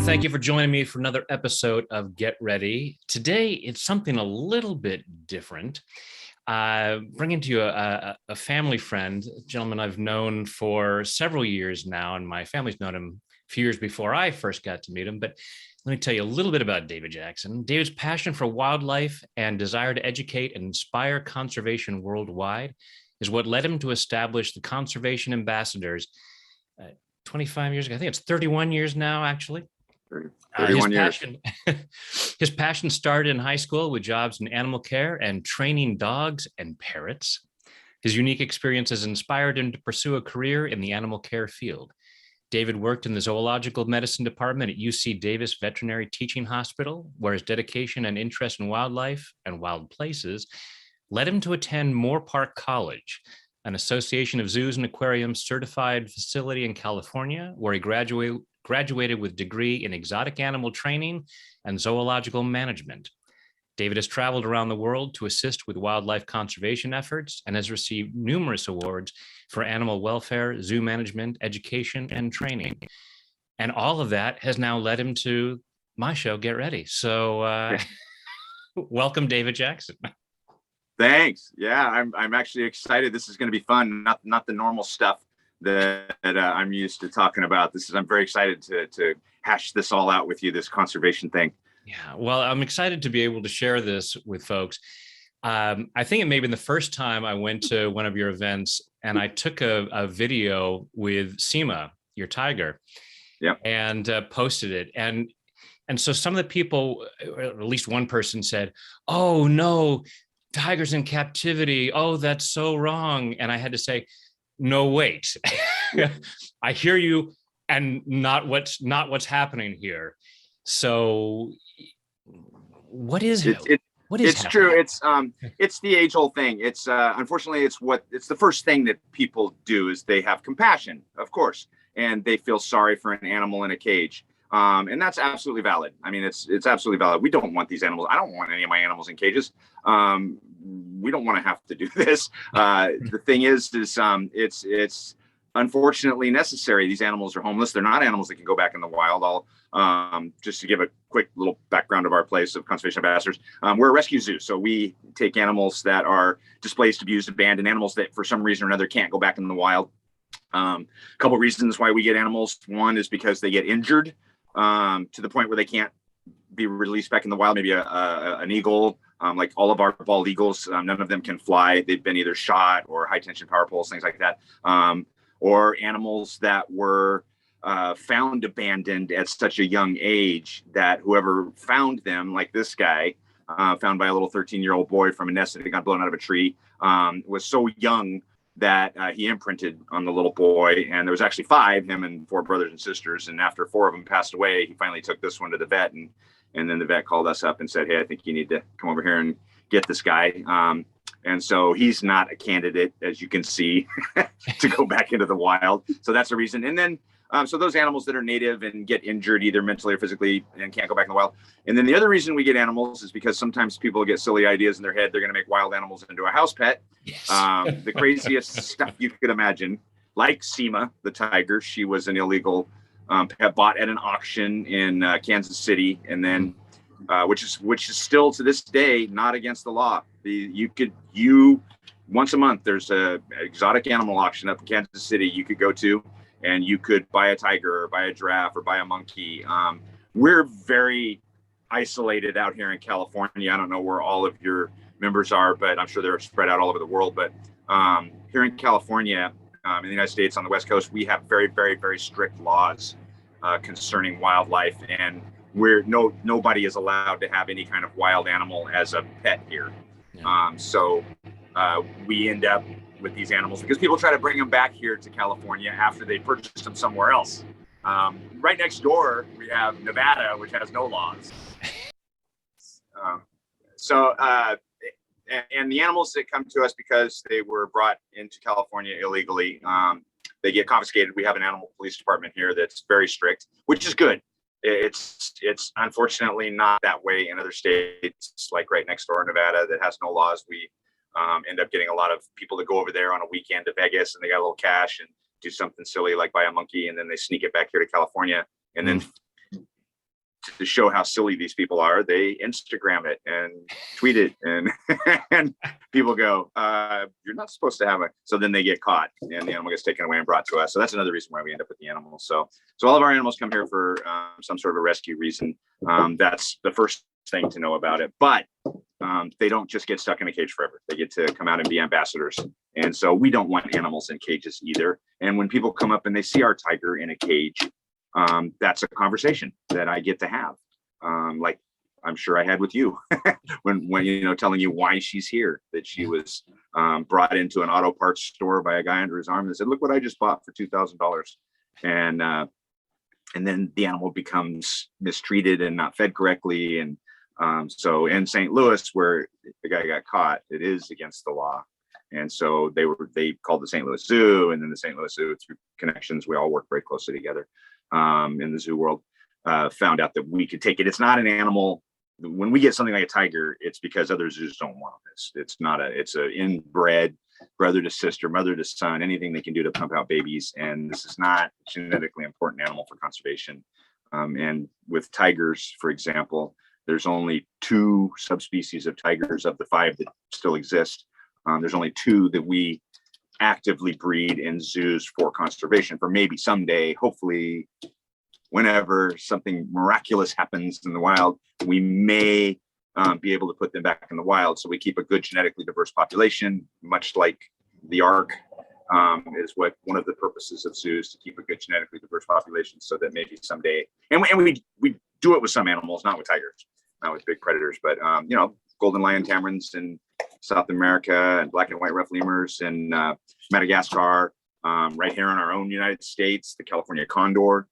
everyone. Thank you for joining me for another episode of Get Ready. Today, it's something a little bit different. Bringing to you a family friend, a gentleman I've known for several years now, and my family's known him a few years before I first got to meet him. But let me tell you a little bit about David Jackson. David's passion for wildlife and desire to educate and inspire conservation worldwide is what led him to establish the Conservation Ambassadors 25 years ago. I think it's 31 years now, actually. 31 years. His passion started in high school with jobs in animal care and training dogs and parrots. His unique experiences inspired him to pursue a career in the animal care field. David worked in the zoological medicine department at UC Davis Veterinary Teaching Hospital, where his dedication and interest in wildlife and wild places led him to attend Moore Park College, an Association of Zoos and Aquariums certified facility in California, where he graduated with a degree in exotic animal training and zoological management. David has traveled around the world to assist with wildlife conservation efforts and has received numerous awards for animal welfare, zoo management, education, and training. And all of that has now led him to my show, Get Ready. So welcome, David Jackson. Thanks. Yeah, I'm actually excited. This is going to be fun. Not the normal stuff that I'm used to talking about. I'm very excited to hash this all out with you, this conservation thing. Yeah, well, I'm excited to be able to share this with folks. I think it may have been the first time I went to one of your events and I took a video with Seema, your tiger, and posted it. And so some of the people, or at least one person said, "Oh no, tigers in captivity. Oh, that's so wrong." And I had to say, no, wait, I hear you, and not what's happening here. So what is it? It's true. It's the age-old thing. It's unfortunately it's the first thing that people do is they have compassion, of course, and they feel sorry for an animal in a cage. And that's absolutely valid. I mean, it's absolutely valid. We don't want these animals. I don't want any of my animals in cages. We don't want to have to do this. The thing is it's unfortunately necessary. These animals are homeless. They're not animals that can go back in the wild. I'll just to give a quick little background of our place of Conservation Ambassadors. We're a rescue zoo. So we take animals that are displaced, abused, abandoned, animals that for some reason or another can't go back in the wild. A couple reasons why we get animals. One is because they get injured to the point where they can't be released back in the wild. Maybe an eagle, like all of our bald eagles, none of them can fly. They've been either shot or high tension power poles, things like that. Or animals that were found abandoned at such a young age that whoever found them, like this guy, found by a little 13-year-old boy from a nest that got blown out of a tree, was so young that he imprinted on the little boy. And there was actually 5, him and 4 brothers and sisters. And after 4 of them passed away, he finally took this one to the vet. And then the vet called us up and said, "Hey, I think you need to come over here and get this guy." And so he's not a candidate, as you can see, to go back into the wild. So that's the reason. And then, so those animals that are native and get injured either mentally or physically and can't go back in the wild. And then the other reason we get animals is because sometimes people get silly ideas in their head. They're going to make wild animals into a house pet. Yes. The craziest stuff you could imagine, like Seema, the tiger. She was an illegal pet bought at an auction in Kansas City. And then, which is still to this day not against the law. Once a month there's a exotic animal auction up in Kansas City you could go to, and you could buy a tiger or buy a giraffe or buy a monkey. We're very isolated out here in California. I don't know where all of your members are, but I'm sure they're spread out all over the world. But here in California, in the United States on the West Coast, we have very, very, very strict laws concerning wildlife, and nobody is allowed to have any kind of wild animal as a pet here. Yeah. So we end up with these animals because people try to bring them back here to California after they purchased them somewhere else. Right next door, we have Nevada, which has no laws. And the animals that come to us because they were brought into California illegally, they get confiscated. We have an animal police department here that's very strict, which is good. It's unfortunately not that way in other states, like right next door, Nevada, that has no laws. We end up getting a lot of people that go over there on a weekend to Vegas, and they got a little cash and do something silly like buy a monkey, and then they sneak it back here to California. And then to show how silly these people are, they Instagram it and tweet it, and and people go, "You're not supposed to have it." So then they get caught, and the animal gets taken away and brought to us. So that's another reason why we end up with the animals. So all of our animals come here for some sort of a rescue reason. That's the first thing to know about it. But they don't just get stuck in a cage forever. They get to come out and be ambassadors. And so we don't want animals in cages either. And when people come up and they see our tiger in a cage, that's a conversation that I get to have. Like I'm sure I had with you when telling you why she's here, that she was brought into an auto parts store by a guy under his arm and said, "Look what I just bought for $2,000." And then the animal becomes mistreated and not fed correctly. And so in St. Louis, where the guy got caught, it is against the law. And so they called the St. Louis Zoo, and then the St. Louis Zoo, through connections, we all work very closely together in the zoo world, found out that we could take it. It's not an animal. When we get something like a tiger, it's because other zoos don't want this. It's an inbred brother to sister, mother to son, anything they can do to pump out babies. And this is not a genetically important animal for conservation. And with tigers, for example, there's only 2 subspecies of tigers of the 5 that still exist. There's only 2 that we actively breed in zoos for conservation, for maybe someday, hopefully, whenever something miraculous happens in the wild, we may be able to put them back in the wild. So we keep a good genetically diverse population, much like the Ark is what one of the purposes of zoos, to keep a good genetically diverse population, so that maybe someday, and we do it with some animals, not with tigers, not with big predators, but golden lion tamarins in South America, and black and white rough lemurs in Madagascar, right here in our own United States, the California condor,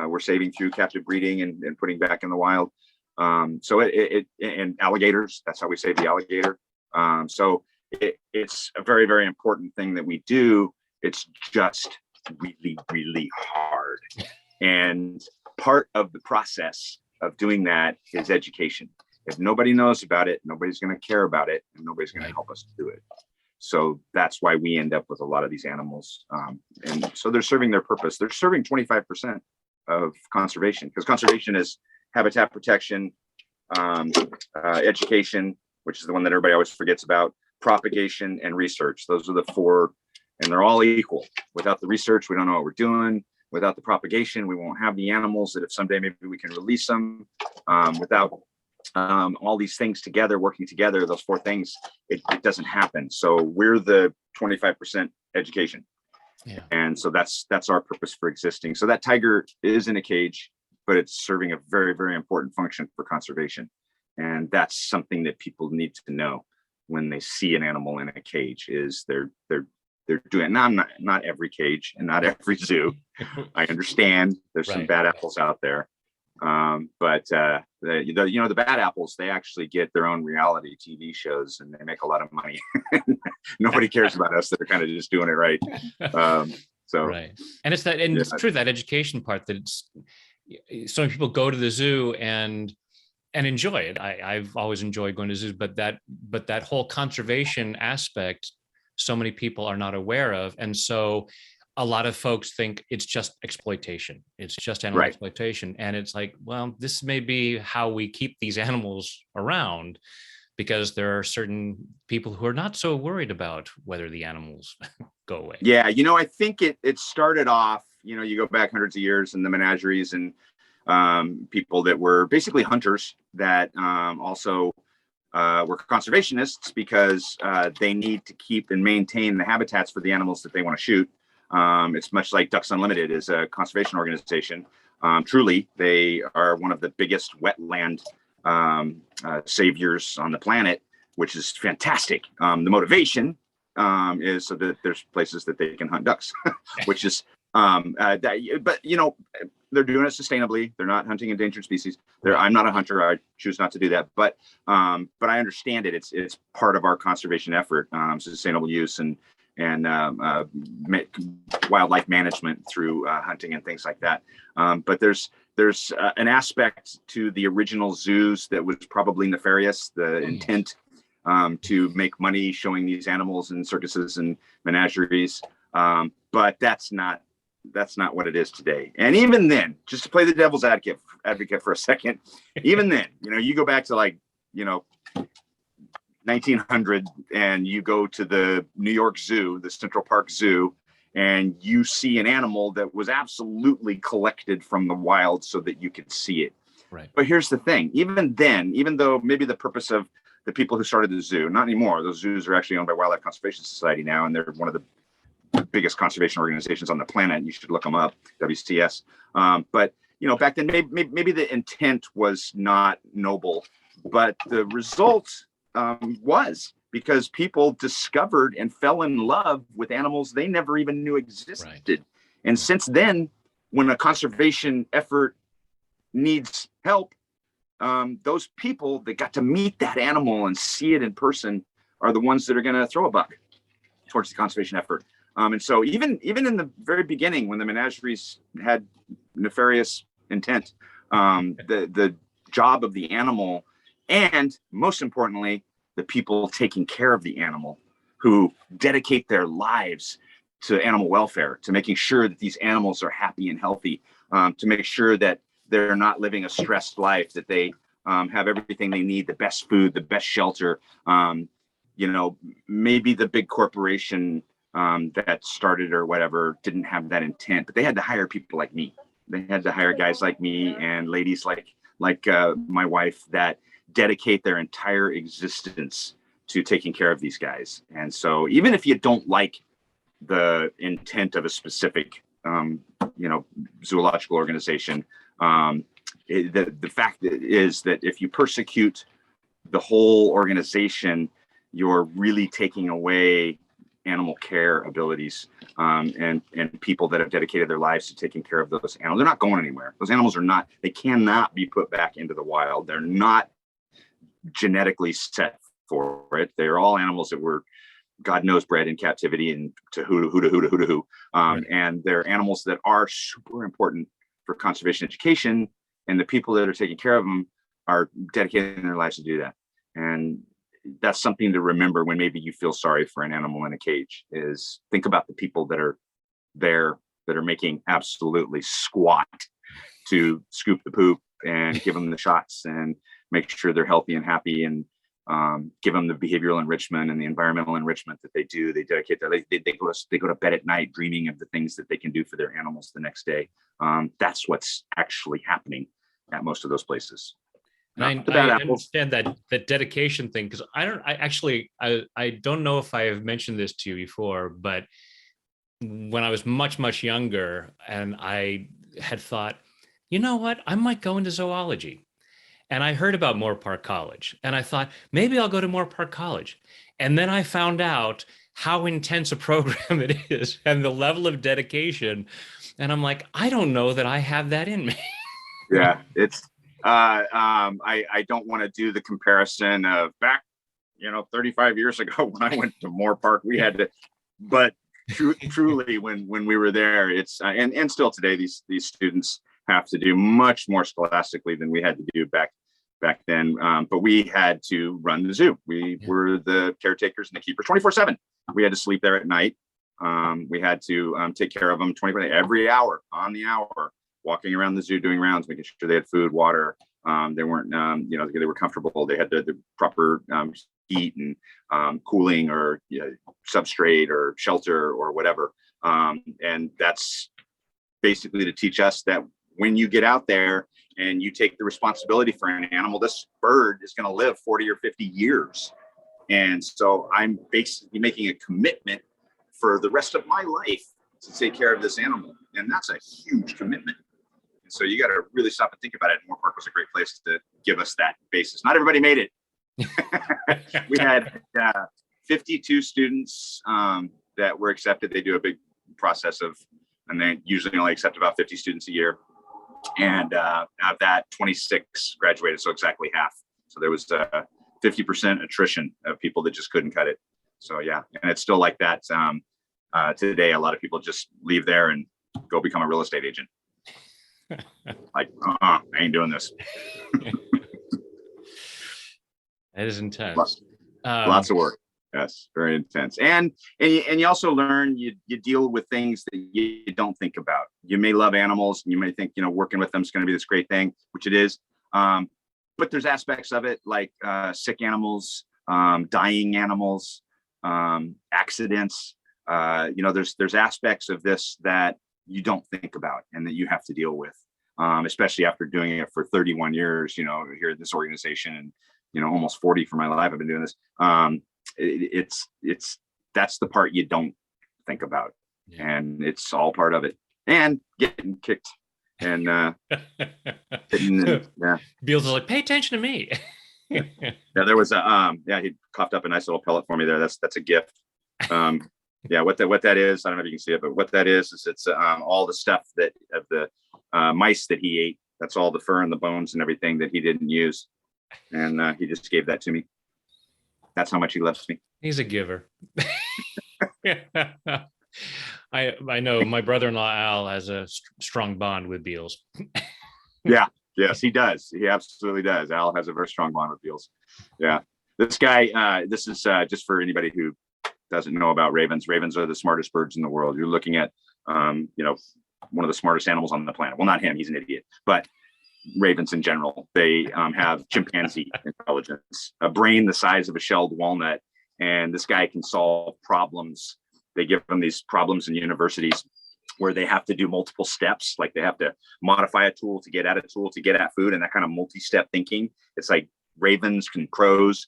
we're saving through captive breeding and putting back in the wild. So and alligators, that's how we save the alligator. So it's a very, very important thing that we do. It's just really, really hard. And part of the process of doing that is education. If nobody knows about it, nobody's going to care about it, and nobody's going to help us do it. So that's why we end up with a lot of these animals. And so they're serving their purpose. They're serving 25% of conservation, because conservation is habitat protection, education, which is the one that everybody always forgets about, propagation, and research. Those are the 4, and they're all equal. Without the research, we don't know what we're doing. Without the propagation, we won't have the animals that if someday maybe we can release them. Without all these things together, working together, those 4 things, it doesn't happen. So we're the 25% education. Yeah. And so that's our purpose for existing. So that tiger is in a cage, but it's serving a very, very important function for conservation. And that's something that people need to know when they see an animal in a cage, is they're doing, not every cage and not every zoo. I understand there's some bad apples out there. But the bad apples, they actually get their own reality TV shows, and they make a lot of money. Nobody cares about us that are kind of just doing it right. So right. And it's that, and it's true, that education part, that it's, so many people go to the zoo and enjoy it. I've always enjoyed going to zoos, but that whole conservation aspect, so many people are not aware of. And so a lot of folks think it's just exploitation. It's just animal exploitation. And it's like, well, this may be how we keep these animals around, because there are certain people who are not so worried about whether the animals go away. Yeah. I think it started off, you go back hundreds of years in the menageries, and people that were basically hunters that also were conservationists, because they need to keep and maintain the habitats for the animals that they want to shoot. It's much like Ducks Unlimited is a conservation organization. Truly, they are one of the biggest wetland saviors on the planet, which is fantastic. The motivation is so that there's places that they can hunt ducks, which is, but they're doing it sustainably. They're not hunting endangered species. I'm not a hunter. I choose not to do that. But I understand it. It's part of our conservation effort, sustainable use and wildlife management through hunting and things like that. But there's an aspect to the original zoos that was probably nefarious. The intent to make money showing these animals in circuses and menageries. But that's not that's not what it is today. And even then, just to play the devil's advocate for a second, even then, you go back to like, 1900 and you go to the New York Zoo, the Central Park Zoo, and you see an animal that was absolutely collected from the wild so that you could see it. Right. But here's the thing, even then, even though maybe the purpose of the people who started the zoo, not anymore, those zoos are actually owned by Wildlife Conservation Society now, and they're one of the biggest conservation organizations on the planet. You should look them up, WCS. But back then, maybe the intent was not noble, but the result was because people discovered and fell in love with animals they never even knew existed. Right. And since then, when a conservation effort needs help, those people that got to meet that animal and see it in person are the ones that are going to throw a buck towards the conservation effort. And so even in the very beginning, when the menageries had nefarious intent, the job of the animal, and most importantly, the people taking care of the animal, who dedicate their lives to animal welfare, to making sure that these animals are happy and healthy, to make sure that they're not living a stressed life, that they have everything they need, the best food, the best shelter. Maybe the big corporation that started or whatever didn't have that intent, but they had to hire people like me. They had to hire guys like me and ladies like my wife that dedicate their entire existence to taking care of these guys. And so even if you don't like the intent of a specific zoological organization, the fact is that if you persecute the whole organization, you're really taking away animal care abilities, and people that have dedicated their lives to taking care of those animals. They're not going anywhere. Those animals they cannot be put back into the wild. They're not genetically set for it. They're all animals that were, God knows, bred in captivity and to who. Right. And they're animals that are super important for conservation education, and the people that are taking care of them are dedicating their lives to do that. And that's something to remember when maybe you feel sorry for an animal in a cage, is think about the people that are there that are making absolutely squat to scoop the poop and give them the shots and make sure they're healthy and happy, and give them the behavioral enrichment and the environmental enrichment that they do. They dedicate they go to bed at night dreaming of the things that they can do for their animals the next day. That's what's actually happening at most of those places. And I understand that dedication thing, because I don't know if I have mentioned this to you before, but when I was much, much younger, and I had thought, you know what, I might go into zoology. And I heard about Moore Park College, and I thought, maybe I'll go to Moore Park College. And then I found out how intense a program it is and the level of dedication. And I'm like, I don't know that I have that in me. Yeah, it's I don't want to do the comparison of back 35 years ago when I went to Moore Park. We had to, but truly when we were there, it's and still today, these students have to do much more scholastically than we had to do back then. But we had to run the zoo. We were the caretakers and the keepers 24/7. We had to sleep there at night. We had to take care of them 24 every hour on the hour, walking around the zoo, doing rounds, making sure they had food, water. They weren't, they were comfortable. They had the proper heat and cooling, or substrate or shelter or whatever. And that's basically to teach us that when you get out there and you take the responsibility for an animal, this bird is going to live 40 or 50 years. And so I'm basically making a commitment for the rest of my life to take care of this animal. And that's a huge commitment. So you got to really stop and think about it. Moore Park was a great place to give us that basis. Not everybody made it. We had 52 students that were accepted. They do a big process and they usually only accept about 50 students a year. And out of that, 26 graduated, so exactly half. So there was 50% attrition of people that just couldn't cut it. So yeah, and it's still like that today. A lot of people just leave there and go become a real estate agent. Like, I ain't doing this. That is intense. Lots of work. Yes, very intense. And you also learn, you deal with things that you don't think about. You may love animals and you may think, working with them is going to be this great thing, which it is. But there's aspects of it like sick animals, dying animals, accidents. There's aspects of this that you don't think about and that you have to deal with, especially after doing it for 31 years, here at this organization, and, almost 40 for my life. I've been doing this. It's that's the part you don't think about, and it's all part of it, and getting kicked and Beals is like, pay attention to me. There was he coughed up a nice little pellet for me there. That's a gift. What that is, I don't know if you can see it, but what that is it's all the stuff that of the mice that he ate. That's all the fur and the bones and everything that he didn't use, and he just gave that to me. That's how much he loves me. He's a giver. I know my brother-in-law Al has a strong bond with Beals. Yes, he does. He absolutely does. Al has a very strong bond with Beals. Yeah, this guy. This is just for anybody who doesn't know about ravens. Ravens are the smartest birds in the world. You're looking at, one of the smartest animals on the planet. Well, not him; he's an idiot. But ravens in general, they have chimpanzee intelligence, a brain the size of a shelled walnut, and this guy can solve problems. They give them these problems in universities where they have to do multiple steps, like they have to modify a tool to get at a tool to get at food, and that kind of multi-step thinking. It's like ravens and crows,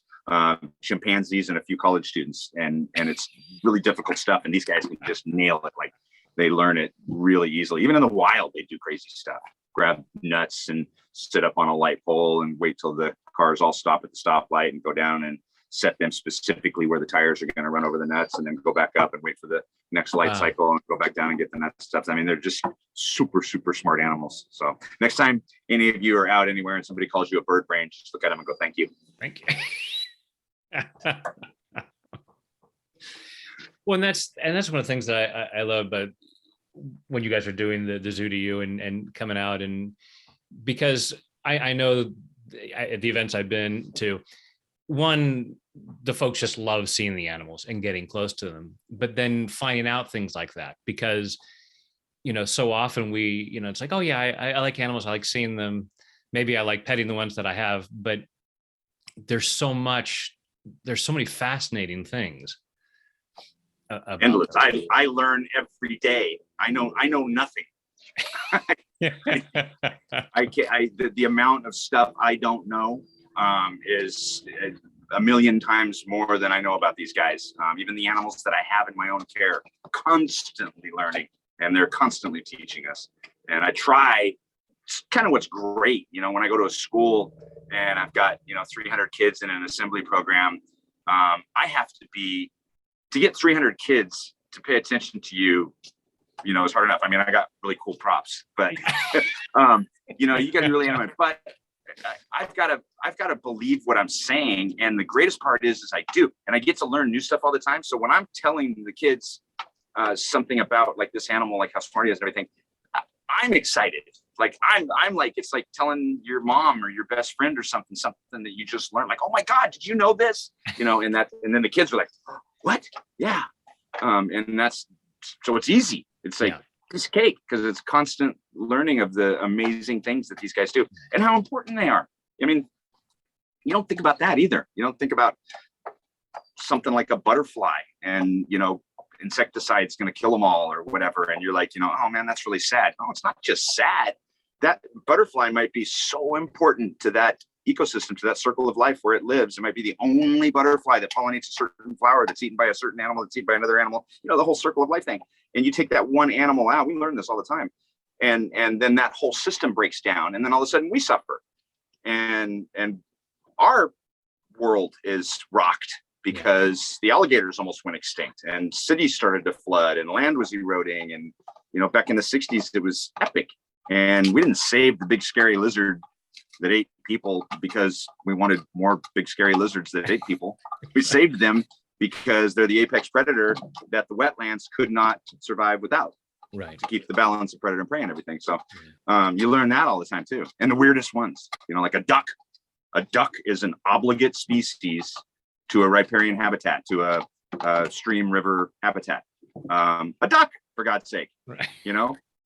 chimpanzees, and a few college students, and it's really difficult stuff, and these guys can just nail it. Like, they learn it really easily. Even in the wild, they do crazy stuff. Grab nuts and sit up on a light pole and wait till the cars all stop at the stoplight and go down and set them specifically where the tires are going to run over the nuts, and then go back up and wait for the next light cycle and go back down and get the nuts stuff. I mean, they're just super, super smart animals. So next time any of you are out anywhere and somebody calls you a bird brain, just look at them and go, thank you. Thank you. Well, and that's one of the things that I love about when you guys are doing the Zoo to You and coming out, and because I know at the events I've been to, one, the folks just love seeing the animals and getting close to them, but then finding out things like that, because, so often we, it's like, oh yeah, I like animals. I like seeing them. Maybe I like petting the ones that I have, but there's so many fascinating things. Endless. I learn every day. I know nothing. The amount of stuff I don't know is a million times more than I know about these guys. Even the animals that I have in my own care, constantly learning, and they're constantly teaching us. And I try. It's kind of what's great, when I go to a school and I've got 300 kids in an assembly program, I have to get 300 kids to pay attention to you, it's hard enough. I mean, I got really cool props, but you got to be really animated. But I've got to believe what I'm saying, and the greatest part is I do, and I get to learn new stuff all the time. So when I'm telling the kids something about like this animal, like how smart he is and everything, I'm excited. Like I'm like, it's like telling your mom or your best friend or something that you just learned. Like, oh my God, did you know this? And then the kids are like, what? Yeah. And that's, so it's easy. It's like piece of cake, because it's constant learning of the amazing things that these guys do and how important they are. I mean, you don't think about that either. You don't think about something like a butterfly and, insecticide's going to kill them all or whatever. And you're like, oh man, that's really sad. No, it's not just sad. That butterfly might be so important to that ecosystem, to that circle of life where it lives. It might be the only butterfly that pollinates a certain flower that's eaten by a certain animal that's eaten by another animal, the whole circle of life thing. And you take that one animal out, we learn this all the time. And then that whole system breaks down, and then all of a sudden we suffer. And our world is rocked because the alligators almost went extinct, and cities started to flood, and land was eroding. And, back in the 60s, it was epic. And we didn't save the big scary lizard that ate people because we wanted more big scary lizards that ate people. We saved them because they're the apex predator that the wetlands could not survive without. Right. To keep the balance of predator and prey and everything. So you learn that all the time too. And the weirdest ones, like a duck. A duck is an obligate species to a riparian habitat, to a stream, river habitat. A duck, for God's sake, Right.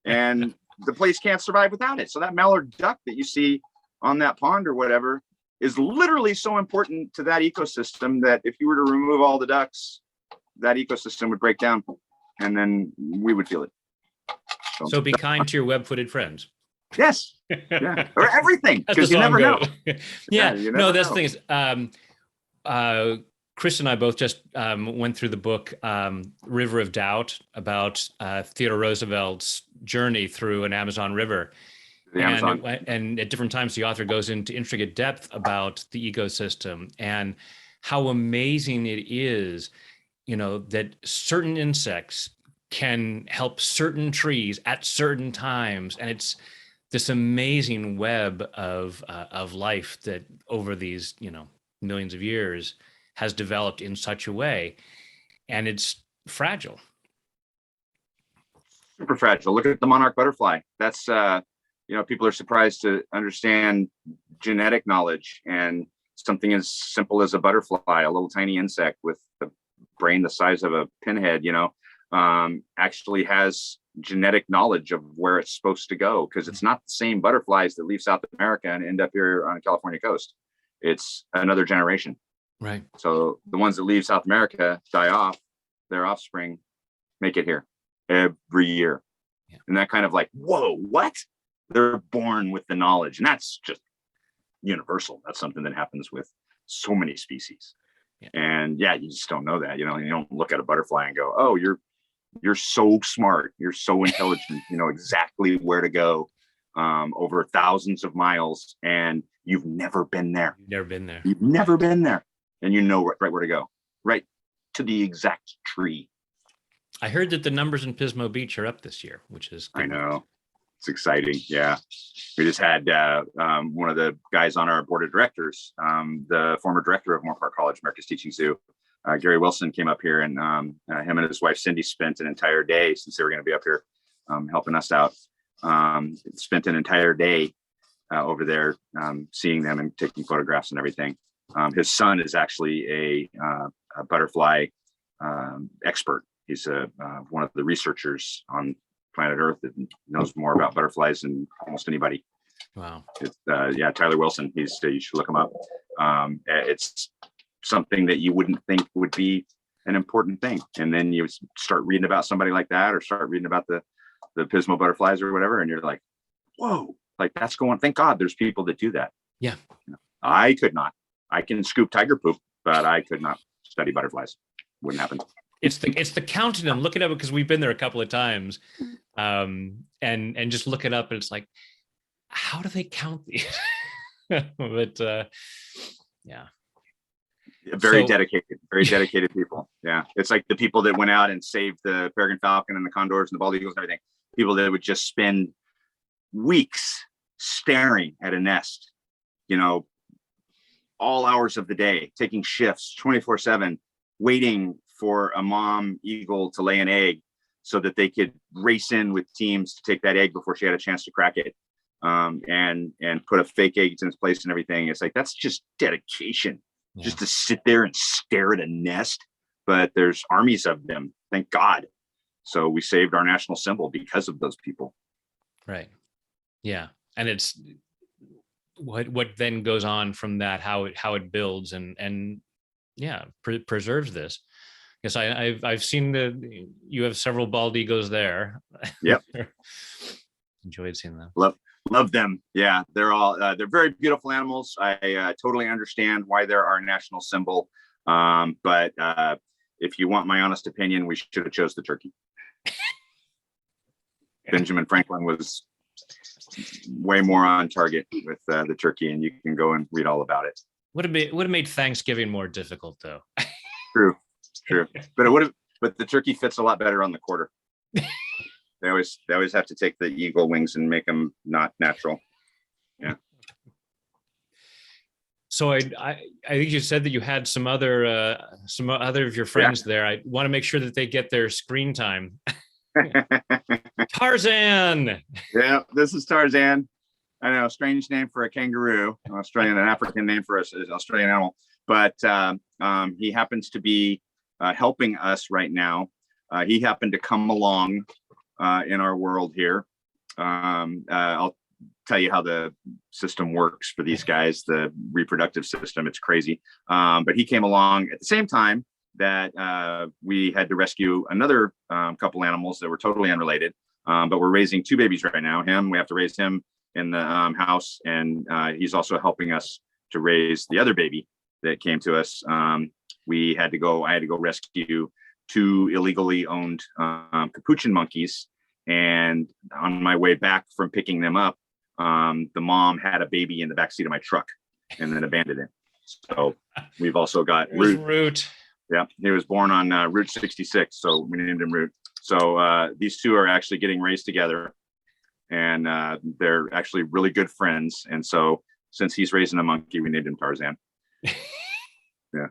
and the place can't survive without it. So that mallard duck that you see on that pond or whatever is literally so important to that ecosystem that if you were to remove all the ducks, that ecosystem would break down, and then we would feel it. So be kind to your web-footed friends. Yes. Yeah. Or everything, because you never know. Yeah. You never No, that's know. the thing is, Chris and I both just went through the book River of Doubt about Theodore Roosevelt's journey through an Amazon river. And at different times, the author goes into intricate depth about the ecosystem and how amazing it is, that certain insects can help certain trees at certain times. And it's this amazing web of life that over these, millions of years has developed in such a way. And it's fragile. Super fragile. Look at the monarch butterfly. That's, people are surprised to understand genetic knowledge, and something as simple as a butterfly, a little tiny insect with a brain the size of a pinhead, actually has genetic knowledge of where it's supposed to go, because it's not the same butterflies that leave South America and end up here on the California coast. It's another generation. Right. So the ones that leave South America die off, their offspring make it here every year. Yeah. And that kind of like, whoa, what? They're born with the knowledge, and that's just universal. That's something that happens with so many species. Yeah. And you just don't know that. You don't look at a butterfly and go, oh, you're so smart, you're so intelligent, you know exactly where to go over thousands of miles, and you've never been there. You've never been there, and you know right where to go, right to the exact tree. I heard that the numbers in Pismo Beach are up this year, which is good. I know. It's exciting. Yeah. We just had one of the guys on our board of directors, the former director of Moore Park College, America's Teaching Zoo, Gary Wilson, came up here, and him and his wife, Cindy, spent an entire day, since they were going to be up here helping us out, spent an entire day over there seeing them and taking photographs and everything. His son is actually a butterfly expert. He's one of the researchers on planet Earth that knows more about butterflies than almost anybody. Wow. It's, Tyler Wilson. You should look him up. It's something that you wouldn't think would be an important thing, and then you start reading about somebody like that, or start reading about the Pismo butterflies or whatever, and you're like, whoa, like that's going. Thank God there's people that do that. Yeah. I could not. I can scoop tiger poop, but I could not study butterflies. Wouldn't happen. It's the counting them. Look it up, because we've been there a couple of times, and just look it up, and it's like, how do they count these? But yeah, very dedicated people. Yeah, it's like the people that went out and saved the peregrine falcon and the condors and the bald eagles and everything. People that would just spend weeks staring at a nest, all hours of the day, taking shifts 24/7, waiting for a mom eagle to lay an egg so that they could race in with teams to take that egg before she had a chance to crack it, and put a fake egg in its place and everything. It's like, that's just dedication. Yeah. Just to sit there and stare at a nest. But there's armies of them, thank God. So we saved our national symbol because of those people. Right. Yeah. And it's what then goes on from that, how it builds and preserves this. Yes, I've seen you have several bald eagles there. Yep. Enjoyed seeing them. Love them. Yeah, they're all they're very beautiful animals. I totally understand why they're our national symbol. But if you want my honest opinion, we should have chose the turkey. Benjamin Franklin was way more on target with the turkey, and you can go and read all about it. Would have made Thanksgiving more difficult, though. True, but the turkey fits a lot better on the quarter. They always have to take the eagle wings and make them not natural. Yeah. So I think you said that you had some other of your friends there. I want to make sure that they get their screen time. Tarzan. Yeah, this is Tarzan. I know, strange name for a kangaroo, an African name for an Australian animal. but he happens to be helping us right now. He happened to come along in our world here. I'll tell you how the system works for these guys, the reproductive system. It's crazy. But he came along at the same time that we had to rescue another couple animals that were totally unrelated. But we're raising 2 babies right now. We have to raise him in the house, and he's also helping us to raise the other baby that came to us. I had to go rescue 2 illegally owned capuchin monkeys. And on my way back from picking them up, the mom had a baby in the backseat of my truck and then abandoned it. So we've also got Root. Yeah, he was born on Route 66, so we named him Root. So these 2 are actually getting raised together, and they're actually really good friends. And so since he's raising a monkey, we named him Tarzan. Yeah.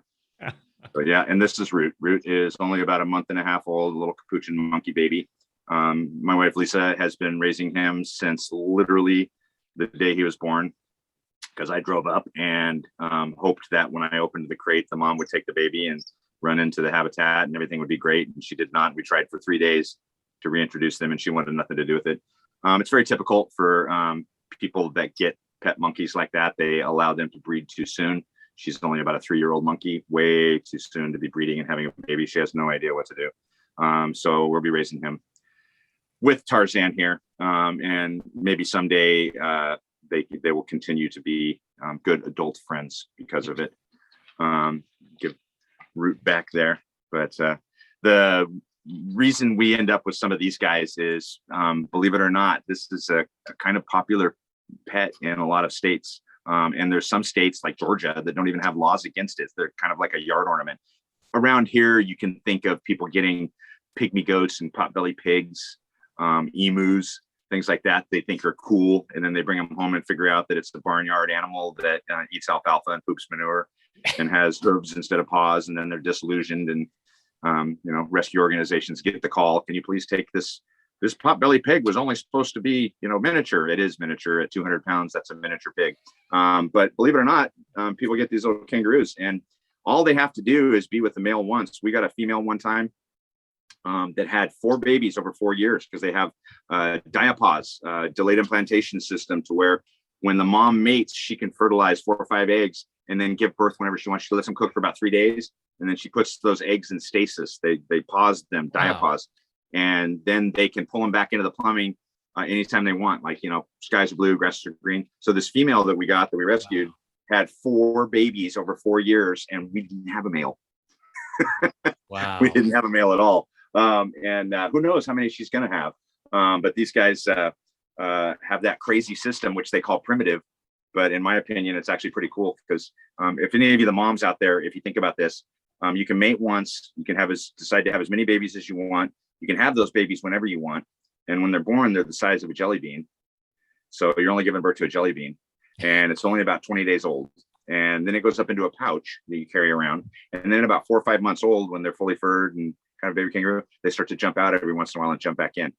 But yeah, and this is Root. Root is only about a month and a half old, a little capuchin monkey baby. My wife, Lisa, has been raising him since literally the day he was born, because I drove up and hoped that when I opened the crate, the mom would take the baby and run into the habitat and everything would be great. And she did not. We tried for 3 days to reintroduce them, and she wanted nothing to do with it. It's very typical for people that get pet monkeys like that. They allow them to breed too soon. She's only about a 3-year-old monkey, way too soon to be breeding and having a baby. She has no idea what to do. So we'll be raising him with Tarzan here. And maybe someday they will continue to be good adult friends because of it. Give Root back there. But the reason we end up with some of these guys is, believe it or not, this is a kind of popular pet in a lot of states. And there's some states like Georgia that don't even have laws against it. They're kind of like a yard ornament. Around here, you can think of people getting pygmy goats and potbelly pigs, emus, things like that. They think are cool. And then they bring them home and figure out that it's the barnyard animal that eats alfalfa and poops manure and has hooves instead of paws. And then they're disillusioned, and rescue organizations get the call. Can you please take this potbelly pig? Was only supposed to be, miniature. It is miniature at 200 pounds. That's a miniature pig. But believe it or not, people get these little kangaroos, and all they have to do is be with the male once. We got a female one time that had 4 babies over 4 years, because they have diapause, delayed implantation system, to where when the mom mates, she can fertilize 4 or 5 eggs and then give birth whenever she wants. She lets them cook for about 3 days, and then she puts those eggs in stasis. They pause them, diapause. Wow. And then they can pull them back into the plumbing anytime they want. Like, skies are blue, grasses are green. So this female that we rescued, had 4 babies over 4 years, and we didn't have a male. Wow. We didn't have a male at all. And who knows how many she's going to have. But these guys have that crazy system, which they call primitive. But in my opinion, it's actually pretty cool, because if any of you, the moms out there, if you think about this, you can mate once, you can decide to have as many babies as you want. You can have those babies whenever you want. And when they're born, they're the size of a jelly bean. So you're only giving birth to a jelly bean, and it's only about 20 days old. And then it goes up into a pouch that you carry around. And then about 4 or 5 months old, when they're fully furred and kind of baby kangaroo, they start to jump out every once in a while and jump back in.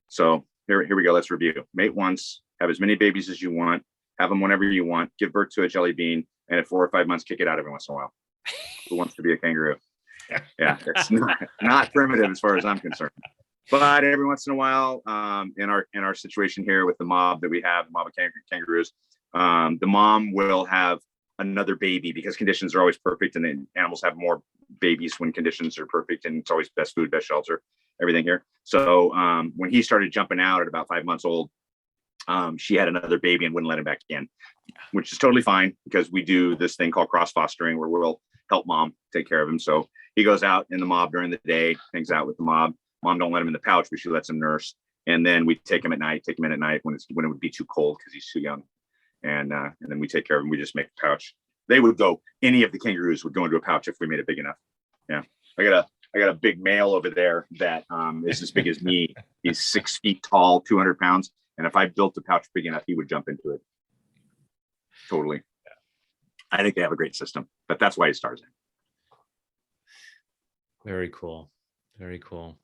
So here we go. Let's review. Mate once, have as many babies as you want, have them whenever you want, give birth to a jelly bean, and at 4 or 5 months, kick it out every once in a while. Who wants to be a kangaroo? Yeah, it's not primitive as far as I'm concerned. But every once in a while, in our situation here with the mob that we have, the mob of kangaroos, the mom will have another baby, because conditions are always perfect, and then animals have more babies when conditions are perfect, and it's always best food, best shelter, everything here. So when he started jumping out at about 5 months old, she had another baby and wouldn't let him back in, which is totally fine, because we do this thing called cross fostering, where we'll help mom take care of him. So he goes out in the mob during the day, hangs out with the mob. Mom don't let him in the pouch, but she lets him nurse. And then we take him in at night when it would be too cold, because he's too young. And then we take care of him. We just make a pouch. Any of the kangaroos would go into a pouch if we made it big enough. Yeah. I got a big male over there that is as big as me. He's 6 feet tall, 200 pounds. And if I built a pouch big enough, he would jump into it. Totally. I think they have a great system, but that's why he stars in. Very cool. Very cool.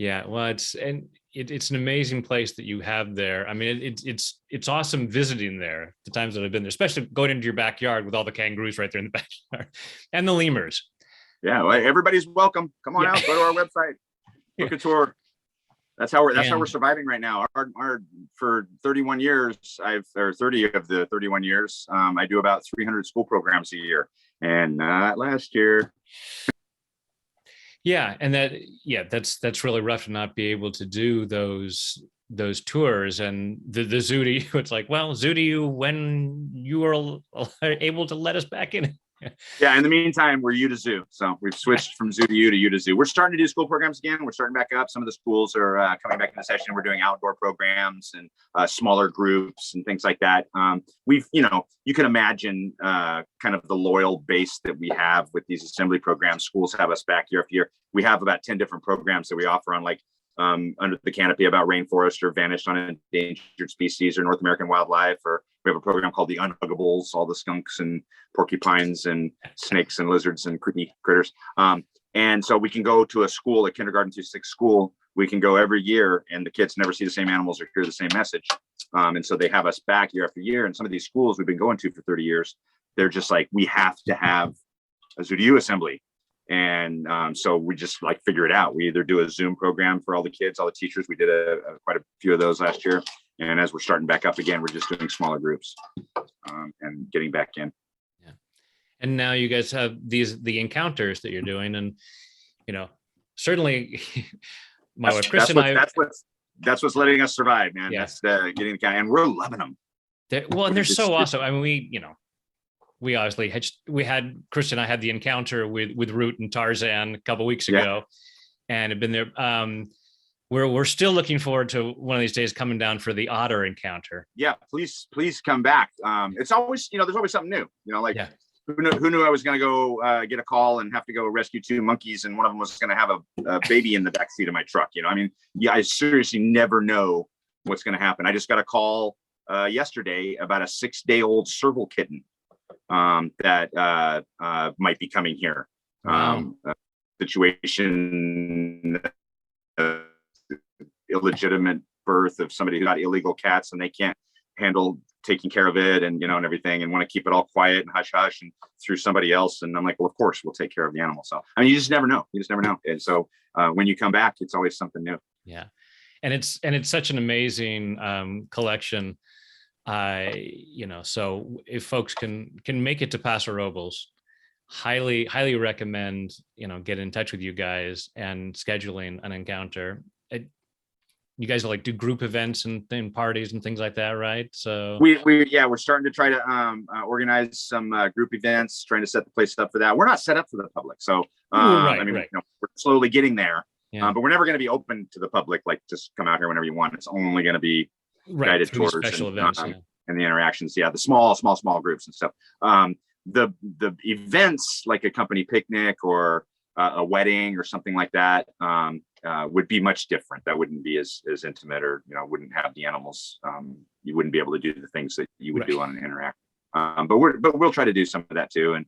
Yeah, well, it's an amazing place that you have there. I mean, it's awesome visiting there. The times that I've been there, especially going into your backyard with all the kangaroos right there in the backyard, and the lemurs. Yeah, well, everybody's welcome. Come on out. Go to our website. Book a tour. That's how we're surviving right now. Our for 31 years, 30 of the 31 years, I do about 300 school programs a year, and not last year. Yeah, and that's really rough to not be able to do those tours. And the zoo to you, it's like, well, zoo to you when you are able to let us back in. Yeah, in the meantime, we're U to zoo. So we've switched from zoo to U to zoo. We're starting to do school programs again. We're starting back up. Some of the schools are coming back into session. We're doing outdoor programs and smaller groups and things like that. You can imagine kind of the loyal base that we have with these assembly programs. Schools have us back year after year. We have about 10 different programs that we offer on, like, under the canopy about rainforest or vanished on endangered species or North American wildlife, or we have a program called the Unhuggables, all the skunks and porcupines and snakes and lizards and creepy critters. And so we can go to a school, a kindergarten through sixth school. We can go every year, and the kids never see the same animals or hear the same message. And so they have us back year after year. And some of these schools we've been going to for 30 years, they're just like, we have to have a zoo to you assembly. And so we just like figure it out. We either do a Zoom program for all the kids, all the teachers. We did quite a few of those last year. And as we're starting back up again, we're just doing smaller groups and getting back in. Yeah. And now you guys have the encounters that you're doing. And, certainly my wife, Chris, and I. That's what's letting us survive, man. Yeah. That's getting the kind, and we're loving them. And they're so awesome. I mean, we obviously Chris and I had the encounter with Root and Tarzan a couple of weeks ago, and have been there. We're still looking forward to one of these days coming down for the otter encounter. Yeah, please come back. It's always, there's always something new. Who knew I was going to go get a call and have to go rescue 2 monkeys, and one of them was going to have a baby in the backseat of my truck. I seriously never know what's going to happen. I just got a call yesterday about a 6-day-old serval kitten that might be coming here. Wow. Situation, illegitimate birth of somebody who got illegal cats, and they can't handle taking care of it and everything, and want to keep it all quiet and hush hush and through somebody else. And I'm like, well, of course we'll take care of the animal. So I mean, you just never know. And so when you come back, it's always something new. Yeah. And it's such an amazing collection. So if folks can make it to Paso Robles, highly recommend, get in touch with you guys and scheduling an encounter. You guys like do group events and parties and things like that, right? So we're starting to try to organize some group events, trying to set the place up for that. We're not set up for the public, so right. We're slowly getting there. Yeah. But we're never going to be open to the public, like just come out here whenever you want. It's only going to be guided tours, special events, and the interactions. Yeah, the small groups and stuff. The events like a company picnic or a wedding or something like that would be much different. That wouldn't be as intimate, or wouldn't have the animals. You wouldn't be able to do the things that you would do on an interact. But we'll try to do some of that too. And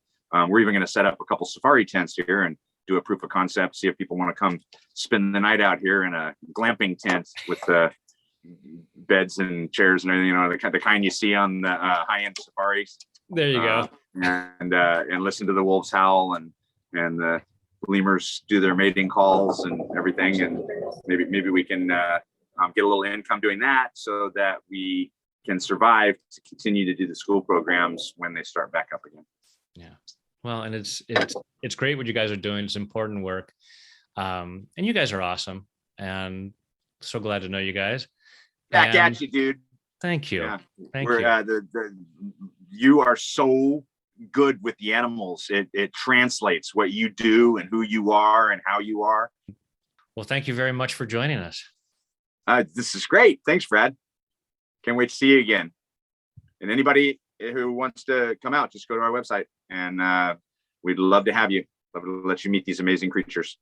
we're even going to set up a couple safari tents here and do a proof of concept, see if people want to come spend the night out here in a glamping tent with the beds and chairs and everything, the kind you see on the high-end safaris. There you go. And listen to the wolves howl and the lemurs do their mating calls and everything. And maybe we can get a little income doing that, so that we can survive to continue to do the school programs when they start back up again. Yeah. Well, and it's great what you guys are doing. It's important work. And you guys are awesome. And so glad to know you guys. Back at you, dude. Thank you. Yeah. Thank you. You are so good with the animals. It translates what you do and who you are and how you are. Well, thank you very much for joining us. This is great. Thanks, Brad. Can't wait to see you again. And anybody who wants to come out, just go to our website, and we'd love to have you. Love to let you meet these amazing creatures.